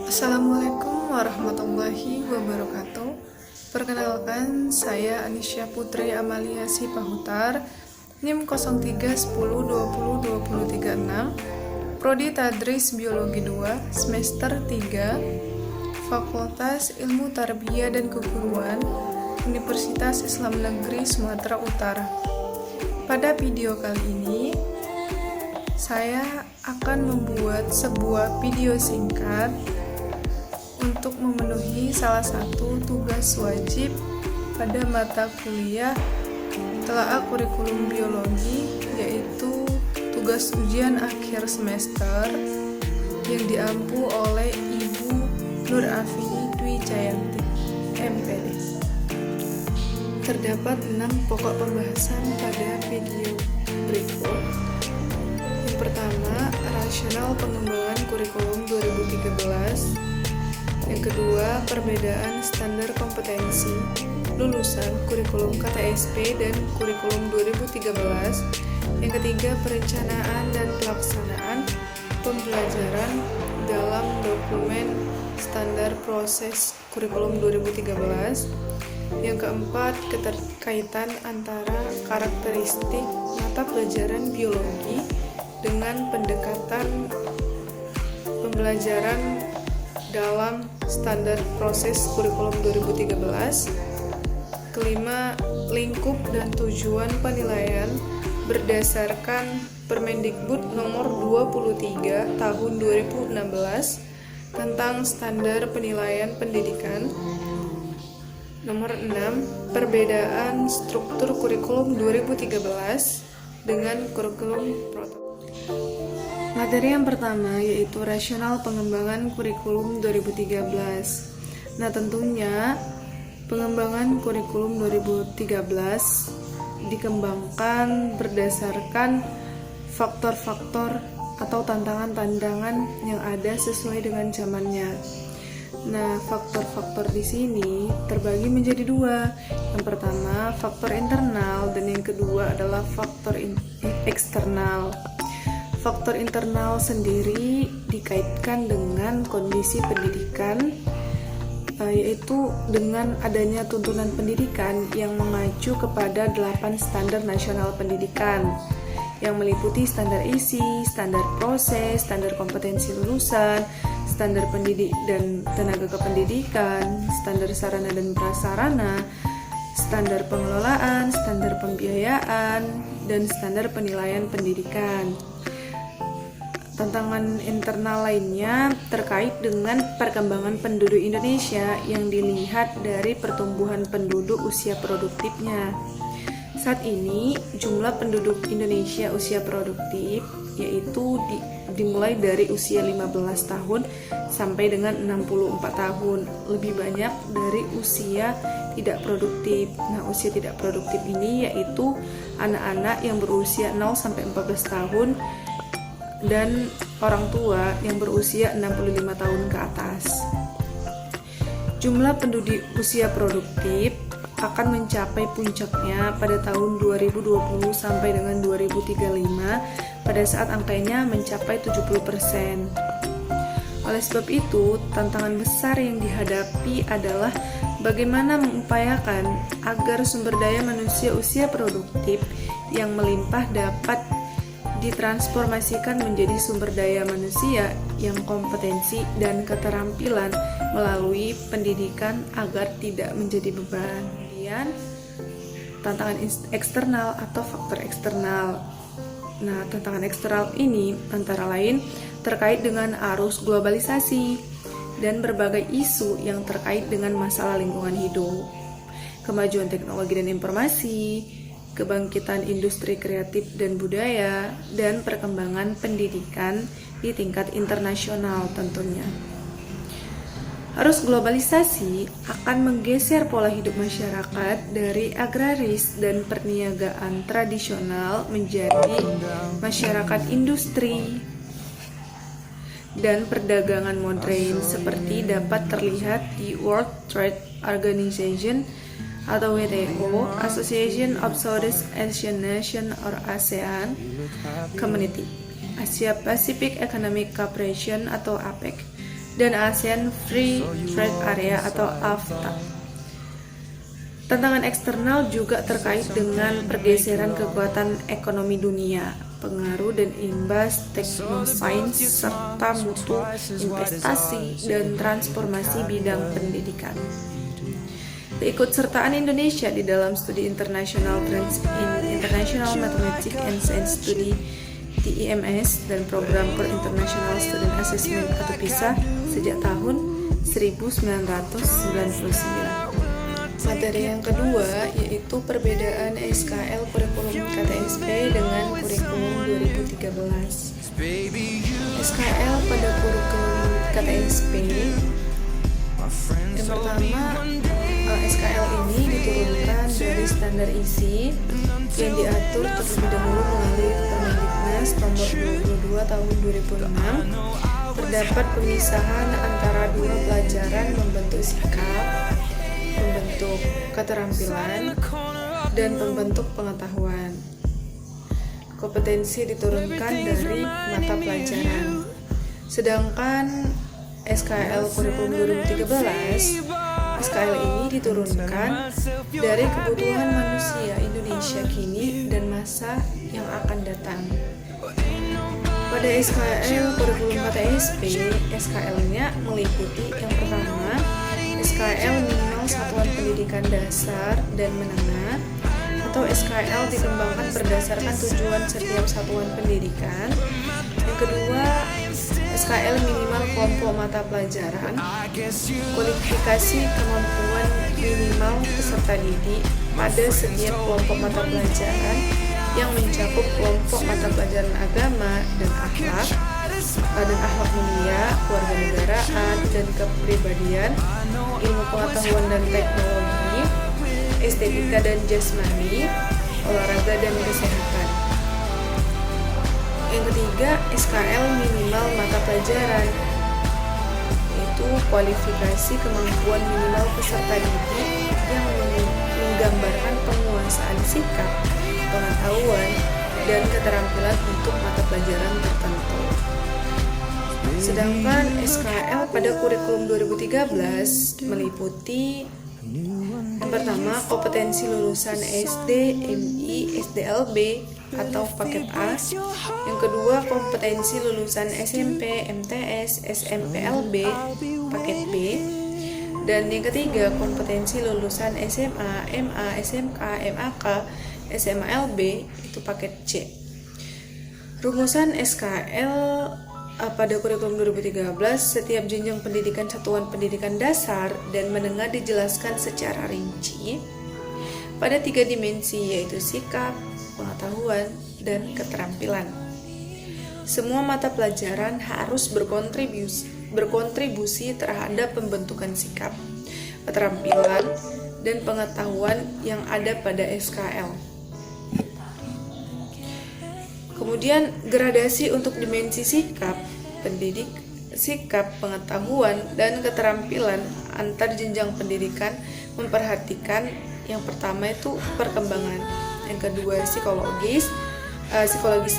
Assalamualaikum warahmatullahi wabarakatuh. Perkenalkan, saya Anisya Putri Amalia Sipahutar, NIM 0310202036, Prodi Tadris Biologi 2, semester 3, Fakultas Ilmu Tarbiyah dan Keguruan, Universitas Islam Negeri Sumatera Utara. Pada video kali ini, saya akan membuat sebuah video singkat untuk memenuhi salah satu tugas wajib pada mata kuliah telaah kurikulum biologi, yaitu tugas ujian akhir semester yang diampu oleh Ibu Nur Afini Dwi Jayanti, MPD. Terdapat 6 pokok pembahasan pada video berikut. Yang pertama, rasional pengembangan kurikulum 2013. Yang kedua, perbedaan standar kompetensi lulusan kurikulum KTSP dan kurikulum 2013. Yang ketiga, perencanaan dan pelaksanaan pembelajaran dalam dokumen standar proses kurikulum 2013. Yang keempat, keterkaitan antara karakteristik mata pelajaran biologi dengan pendekatan pembelajaran dalam standar proses kurikulum 2013. Kelima, lingkup dan tujuan penilaian berdasarkan Permendikbud nomor 23 tahun 2016 tentang standar penilaian pendidikan. Nomor 6, perbedaan struktur kurikulum 2013 dengan kurikulum protokol. Materi yang pertama yaitu rasional pengembangan kurikulum 2013. Nah, tentunya pengembangan kurikulum 2013 dikembangkan berdasarkan faktor-faktor atau tantangan-tantangan yang ada sesuai dengan zamannya. Nah, faktor-faktor di sini terbagi menjadi dua. Yang pertama, faktor internal, dan yang kedua adalah faktor eksternal. Faktor internal sendiri dikaitkan dengan kondisi pendidikan, yaitu dengan adanya tuntunan pendidikan yang mengacu kepada 8 standar nasional pendidikan yang meliputi standar isi, standar proses, standar kompetensi lulusan, standar pendidik dan tenaga kependidikan, standar sarana dan prasarana, standar pengelolaan, standar pembiayaan, dan standar penilaian pendidikan. Tantangan internal lainnya terkait dengan perkembangan penduduk Indonesia yang dilihat dari pertumbuhan penduduk usia produktifnya. Saat ini jumlah penduduk Indonesia usia produktif yaitu dimulai dari usia 15 tahun sampai dengan 64 tahun, lebih banyak dari usia tidak produktif. Nah, usia tidak produktif ini yaitu anak-anak yang berusia 0 sampai 14 tahun dan orang tua yang berusia 65 tahun ke atas. Jumlah penduduk usia produktif akan mencapai puncaknya pada tahun 2020 sampai dengan 2035 pada saat angkanya mencapai 70%. Oleh sebab itu, tantangan besar yang dihadapi adalah bagaimana mengupayakan agar sumber daya manusia usia produktif yang melimpah dapat ditransformasikan menjadi sumber daya manusia yang kompetensi dan keterampilan melalui pendidikan agar tidak menjadi beban. Kemudian, tantangan eksternal atau faktor eksternal. Nah, tantangan eksternal ini antara lain terkait dengan arus globalisasi dan berbagai isu yang terkait dengan masalah lingkungan hidup, kemajuan teknologi dan informasi, kebangkitan industri kreatif dan budaya, dan perkembangan pendidikan di tingkat internasional tentunya. Arus globalisasi akan menggeser pola hidup masyarakat dari agraris dan perniagaan tradisional menjadi masyarakat industri dan perdagangan modern seperti dapat terlihat di World Trade Organization atau WTO, Association of Southeast Asian Nations or ASEAN Community, Asia Pacific Economic Cooperation atau APEC, dan ASEAN Free Trade Area atau AFTA. Tantangan eksternal juga terkait dengan pergeseran kekuatan ekonomi dunia, pengaruh dan imbas teknosains, serta mutu investasi dan transformasi bidang pendidikan. Keikutsertaan Indonesia di dalam studi International Trends in International Mathematics and Science Study TIMS dan Program for International Student Assessment atau PISA sejak tahun 1999. Materi yang kedua yaitu perbedaan SKL kurikulum KTSP dengan kurikulum 2013. SKL pada kurikulum KTSP yang pertama, SKL ini diturunkan dari standar isi yang diatur terlebih dahulu melalui Permendiknas nomor 22 tahun 2006. Terdapat pemisahan antara dua pelajaran membentuk sikap, pembentuk keterampilan, dan pembentuk pengetahuan. Kompetensi diturunkan dari mata pelajaran. Sedangkan SKL kurikulum 2013, SKL ini diturunkan dari kebutuhan manusia Indonesia kini dan masa yang akan datang. Pada SKL kurikulum KTSP, SKL-nya meliputi yang pertama, SKL minimal satuan pendidikan dasar dan menengah atau SKL dikembangkan berdasarkan tujuan setiap satuan pendidikan. Yang kedua, SKL minimal kelompok mata pelajaran, kualifikasi kemampuan minimal peserta didik pada setiap kelompok mata pelajaran yang mencakup kelompok mata pelajaran agama dan akhlak mulia, kewarganegaraan dan kepribadian, ilmu pengetahuan dan teknologi, estetika dan jasmani, olahraga dan kesehatan. Yang ketiga, SKL minimal mata pelajaran, yaitu kualifikasi kemampuan minimal peserta didik yang menggambarkan penguasaan sikap, pengetahuan, dan keterampilan untuk mata pelajaran tertentu. Sedangkan SKL pada kurikulum 2013 meliputi yang pertama, kompetensi lulusan SD, MI, SDLB atau paket A. Yang kedua, kompetensi lulusan SMP, MTS, SMPLB paket B. Dan yang ketiga, kompetensi lulusan SMA, MA, SMK, MAK, SMALB itu paket C. Rumusan SKL pada kurikulum 2013, setiap jenjang pendidikan satuan pendidikan dasar dan menengah dijelaskan secara rinci pada 3 dimensi, yaitu sikap, pengetahuan, dan keterampilan. Semua mata pelajaran harus berkontribusi terhadap pembentukan sikap, keterampilan, dan pengetahuan yang ada pada SKL. Kemudian gradasi untuk dimensi sikap, pengetahuan, dan keterampilan antar jenjang pendidikan memperhatikan yang pertama itu perkembangan, yang kedua psikologis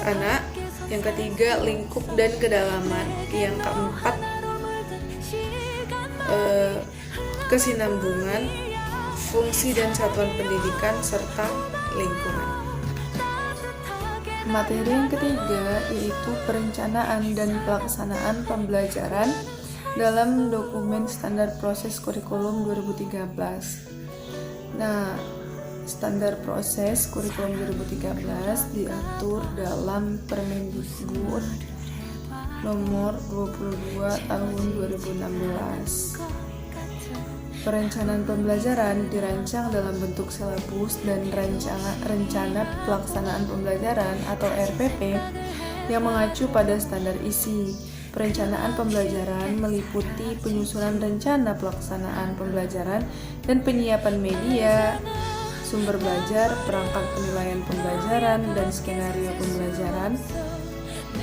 anak, yang ketiga lingkup dan kedalaman, yang keempat kesinambungan, fungsi dan satuan pendidikan, serta lingkungan. Materi yang ketiga yaitu perencanaan dan pelaksanaan pembelajaran dalam dokumen standar proses kurikulum 2013. Nah, standar proses kurikulum 2013 diatur dalam Permendikbud nomor 22 tahun 2016. Perencanaan pembelajaran dirancang dalam bentuk silabus dan rencana pelaksanaan pembelajaran atau RPP yang mengacu pada standar isi. Perencanaan pembelajaran meliputi penyusunan rencana pelaksanaan pembelajaran dan penyiapan media, sumber belajar, perangkat penilaian pembelajaran, dan skenario pembelajaran.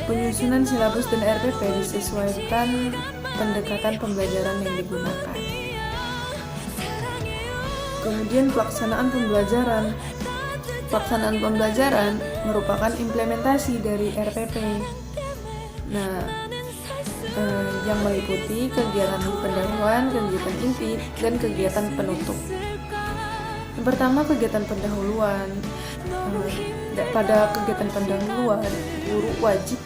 Penyusunan silabus dan RPP disesuaikan pendekatan pembelajaran yang digunakan. Kemudian pelaksanaan pembelajaran. Pelaksanaan pembelajaran merupakan implementasi dari RPP. Nah, yang meliputi kegiatan pendahuluan, kegiatan inti, dan kegiatan penutup. Yang pertama, kegiatan pendahuluan. Pada kegiatan pendahuluan, guru wajib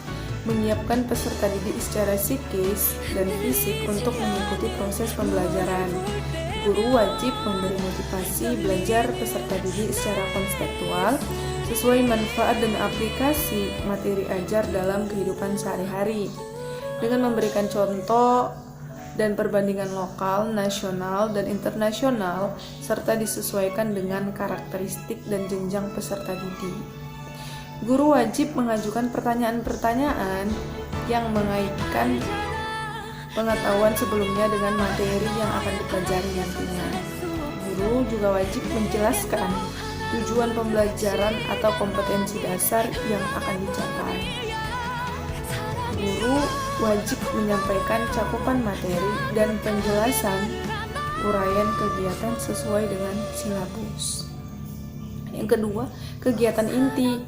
menyiapkan peserta didik secara psikis dan fisik untuk mengikuti proses pembelajaran. Guru wajib memberi motivasi belajar peserta didik secara konseptual sesuai manfaat dan aplikasi materi ajar dalam kehidupan sehari-hari, dengan memberikan contoh dan perbandingan lokal, nasional, dan internasional, serta disesuaikan dengan karakteristik dan jenjang peserta didik. Guru wajib mengajukan pertanyaan-pertanyaan yang mengaitkan pengetahuan sebelumnya dengan materi yang akan dipelajari nantinya. Guru juga wajib menjelaskan tujuan pembelajaran atau kompetensi dasar yang akan dicapai. Guru wajib menyampaikan cakupan materi dan penjelasan uraian kegiatan sesuai dengan silabus. Yang kedua, kegiatan inti.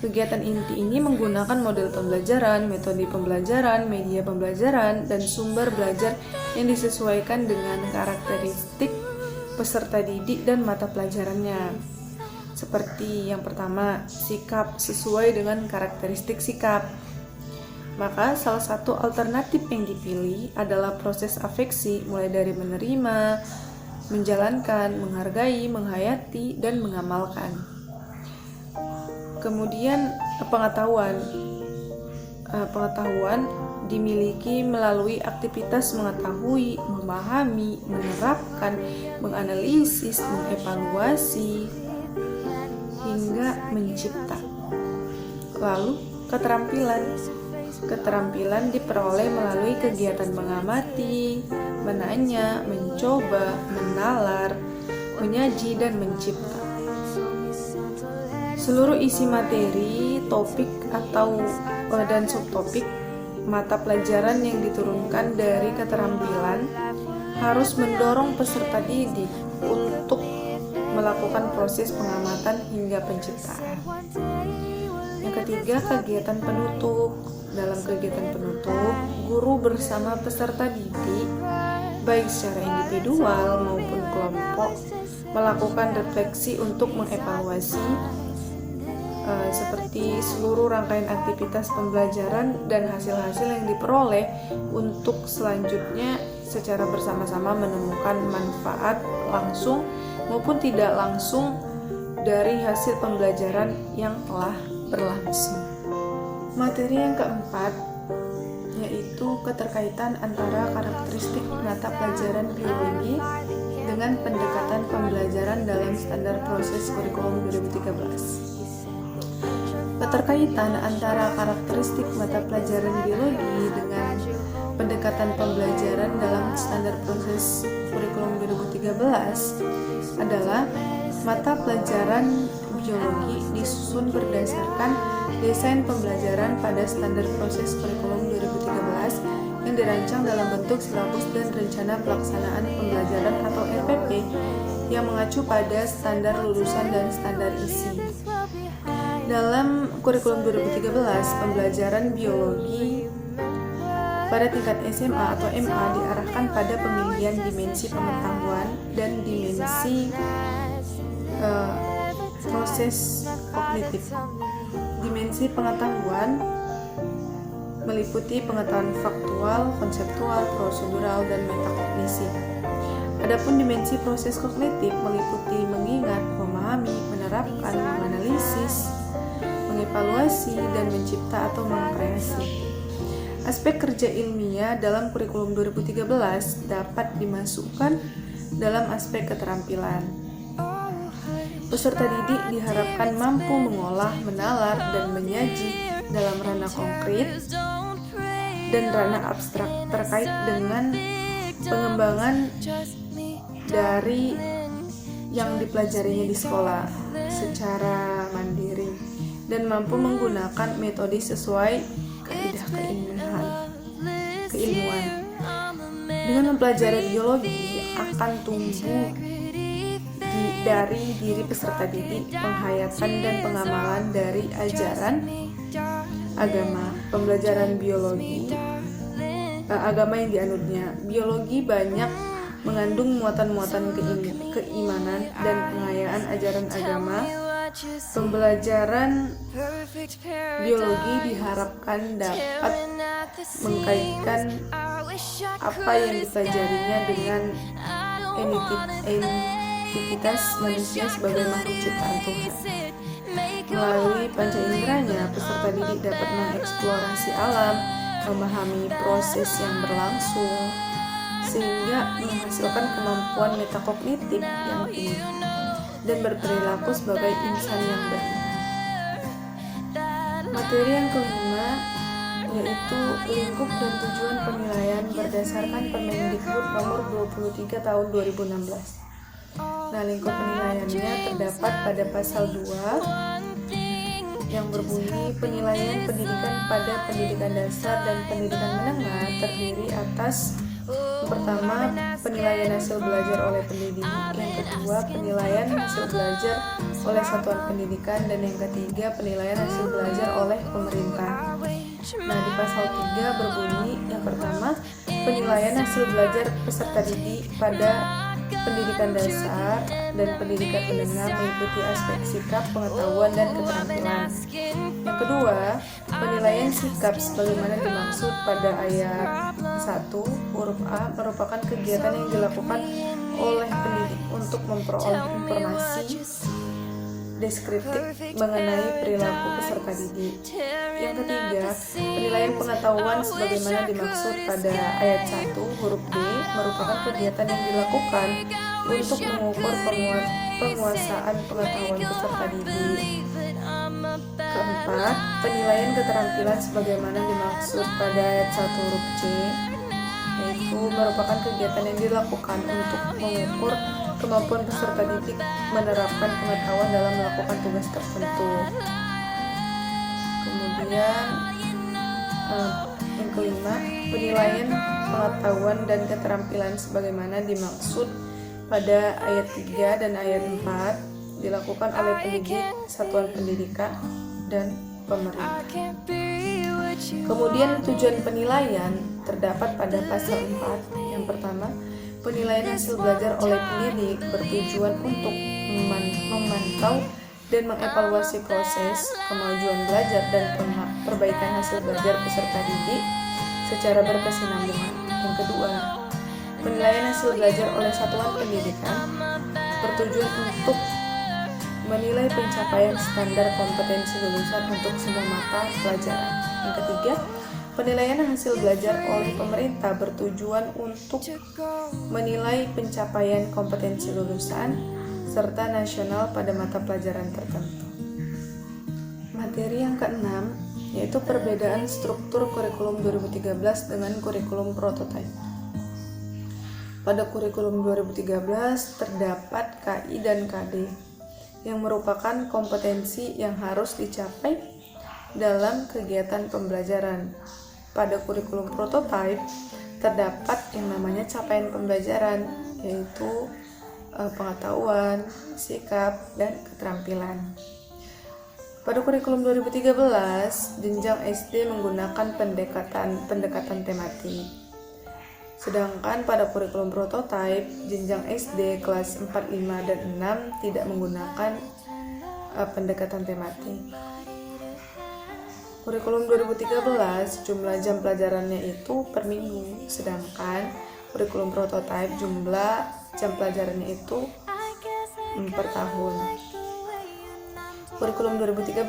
Kegiatan inti ini menggunakan model pembelajaran, metode pembelajaran, media pembelajaran, dan sumber belajar yang disesuaikan dengan karakteristik peserta didik dan mata pelajarannya. Seperti yang pertama, sikap sesuai dengan karakteristik sikap. Maka salah satu alternatif yang dipilih adalah proses afeksi, mulai dari menerima, menjalankan, menghargai, menghayati, dan mengamalkan. Kemudian pengetahuan dimiliki melalui aktivitas mengetahui, memahami, menerapkan, menganalisis, mengevaluasi, hingga mencipta. Lalu keterampilan diperoleh melalui kegiatan mengamati, menanya, mencoba, menalar, menyaji, dan mencipta. Seluruh isi materi, topik dan subtopik mata pelajaran yang diturunkan dari keterampilan harus mendorong peserta didik untuk melakukan proses pengamatan hingga penciptaan. Yang ketiga, kegiatan penutup. Dalam kegiatan penutup, guru bersama peserta didik, baik secara individual maupun kelompok, melakukan refleksi untuk mengevaluasi seperti seluruh rangkaian aktivitas pembelajaran dan hasil-hasil yang diperoleh untuk selanjutnya secara bersama-sama menemukan manfaat langsung maupun tidak langsung dari hasil pembelajaran yang telah berlangsung. Materi yang keempat yaitu keterkaitan antara karakteristik mata pelajaran biologi dengan pendekatan pembelajaran dalam standar proses kurikulum 2013. Keterkaitan antara karakteristik mata pelajaran biologi dengan pendekatan pembelajaran dalam standar proses kurikulum 2013 adalah mata pelajaran biologi disusun berdasarkan desain pembelajaran pada standar proses kurikulum 2013 yang dirancang dalam bentuk silabus dan rencana pelaksanaan pembelajaran atau RPP yang mengacu pada standar lulusan dan standar isi. Dalam kurikulum 2013, pembelajaran biologi pada tingkat SMA atau MA diarahkan pada pemilihan dimensi pengetahuan dan dimensi proses kognitif. Dimensi pengetahuan meliputi pengetahuan faktual, konseptual, prosedural, dan metakognisi. Adapun dimensi proses kognitif meliputi mengingat, memahami, menerapkan, menganalisis, mengevaluasi, dan mencipta atau mengkreasi. Aspek kerja ilmiah dalam kurikulum 2013 dapat dimasukkan dalam aspek keterampilan. Peserta didik diharapkan mampu mengolah, menalar, dan menyaji dalam ranah konkret dan ranah abstrak terkait dengan pengembangan dari yang dipelajarinya di sekolah secara mandiri dan mampu menggunakan metode sesuai kaidah keilmuan. Dengan mempelajari biologi akan tumbuh dari diri peserta didik penghayatan dan pengamalan dari ajaran agama. Pembelajaran biologi agama yang dianutnya. Biologi banyak mengandung muatan-muatan keimanan dan pengayaan ajaran agama. Pembelajaran biologi diharapkan dapat mengkaitkan apa yang dipelajarinya dengan entitas manusia sebagai makhluk ciptaan Tuhan. Melalui panca inderanya, peserta didik dapat mengeksplorasi alam, memahami proses yang berlangsung, sehingga menghasilkan kemampuan metakognitif yang tinggi dan berperilaku sebagai insan yang beriman. Materi yang kelima yaitu lingkup dan tujuan penilaian berdasarkan Permendikbud nomor 23 tahun 2016. Nah, lingkup penilaiannya terdapat pada pasal 2 yang berbunyi penilaian pendidikan pada pendidikan dasar dan pendidikan menengah terdiri atas pertama, penilaian hasil belajar oleh pendidik, yang kedua, penilaian hasil belajar oleh satuan pendidikan, dan yang ketiga, penilaian hasil belajar oleh pemerintah. Nah, di pasal 3 berbunyi yang pertama, penilaian hasil belajar peserta didik pada pendidikan dasar dan pendidikan menengah mengikuti aspek sikap, pengetahuan, dan keterampilan. Yang kedua, penilaian sikap sebagaimana dimaksud pada ayat 1 huruf A merupakan kegiatan yang dilakukan oleh pendidik untuk memperoleh informasi deskriptif mengenai perilaku peserta didik. Yang ketiga, penilaian pengetahuan sebagaimana dimaksud pada ayat 1 huruf B merupakan kegiatan yang dilakukan untuk mengukur penguasaan pengetahuan peserta didik. Keempat, penilaian keterampilan sebagaimana dimaksud pada ayat 1 huruf C yaitu merupakan kegiatan yang dilakukan untuk mengukur kemampuan peserta didik menerapkan pengetahuan dalam melakukan tugas tertentu. Kemudian yang kelima, penilaian pengetahuan dan keterampilan sebagaimana dimaksud pada ayat 3 dan ayat 4 dilakukan oleh pendidik, satuan pendidikan, dan pemerintah. Kemudian tujuan penilaian terdapat pada pasal 4. Yang pertama, penilaian hasil belajar oleh pendidik bertujuan untuk memantau dan mengevaluasi proses kemajuan belajar dan perbaikan hasil belajar peserta didik secara berkesinambungan. Yang kedua, penilaian hasil belajar oleh satuan pendidikan bertujuan untuk menilai pencapaian standar kompetensi lulusan untuk semua mata pelajaran. Yang ketiga, penilaian hasil belajar oleh pemerintah bertujuan untuk menilai pencapaian kompetensi lulusan serta nasional pada mata pelajaran tertentu. Materi yang keenam yaitu perbedaan struktur kurikulum 2013 dengan kurikulum prototipe. Pada kurikulum 2013 terdapat KI dan KD yang merupakan kompetensi yang harus dicapai dalam kegiatan pembelajaran. Pada kurikulum prototipe terdapat yang namanya capaian pembelajaran, yaitu pengetahuan, sikap, dan keterampilan. Pada kurikulum 2013, jenjang SD menggunakan pendekatan tematik. Sedangkan pada kurikulum prototipe, jenjang SD kelas 4, 5, dan 6 tidak menggunakan pendekatan tematik. Kurikulum 2013 jumlah jam pelajarannya itu per minggu, sedangkan kurikulum prototipe jumlah jam pelajarannya itu per tahun. Kurikulum 2013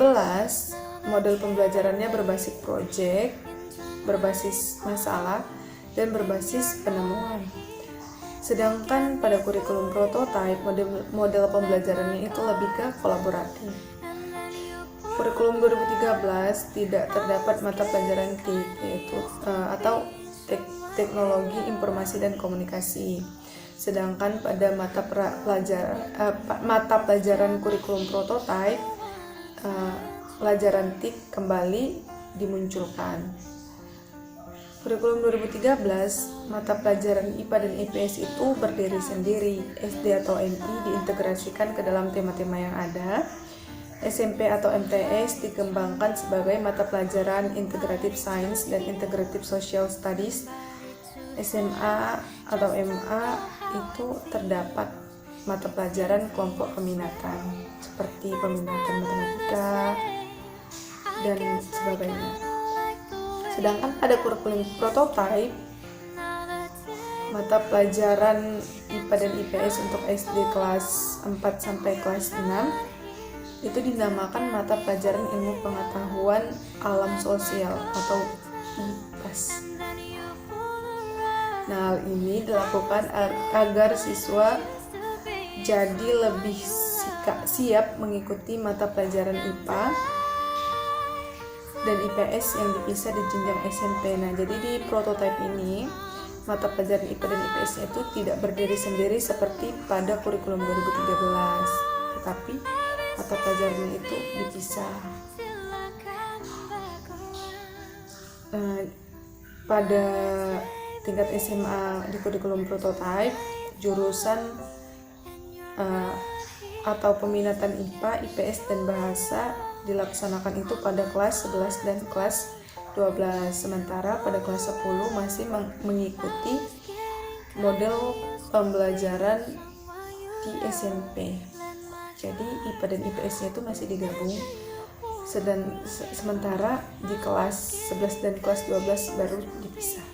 model pembelajarannya berbasis proyek, berbasis masalah, dan berbasis penemuan. Sedangkan pada kurikulum prototipe model pembelajarannya itu lebih ke kolaboratif. Kurikulum 2013 tidak terdapat mata pelajaran TIK yaitu atau teknologi informasi dan komunikasi. Sedangkan pada mata pelajaran kurikulum prototipe pelajaran TIK kembali dimunculkan. Kurikulum 2013, mata pelajaran IPA dan IPS itu berdiri sendiri. SD atau MI diintegrasikan ke dalam tema-tema yang ada. SMP atau MTS dikembangkan sebagai mata pelajaran Integrative Science dan Integrative Social Studies SMA atau MA itu terdapat mata pelajaran kelompok peminatan seperti peminatan matematika dan sebagainya. Sedangkan pada kurikulum prototipe, mata pelajaran IPA dan IPS untuk SD kelas 4 sampai kelas 6 itu dinamakan mata pelajaran ilmu pengetahuan alam sosial atau IPAS. Nah, hal ini dilakukan agar siswa jadi lebih siap mengikuti mata pelajaran IPA dan IPS yang dipisah di jenjang SMP. Nah, jadi di prototipe ini mata pelajaran IPA dan IPS itu tidak berdiri sendiri seperti pada kurikulum 2013, tetapi mata pelajaran itu dipisah. Pada tingkat SMA di kurikulum prototipe, jurusan atau peminatan IPA, IPS, dan bahasa dilaksanakan itu pada kelas 11 dan kelas 12, sementara pada kelas 10 masih mengikuti model pembelajaran di SMP. Jadi IPA dan IPS-nya itu masih digabung, sementara di kelas 11 dan kelas 12 baru dipisah.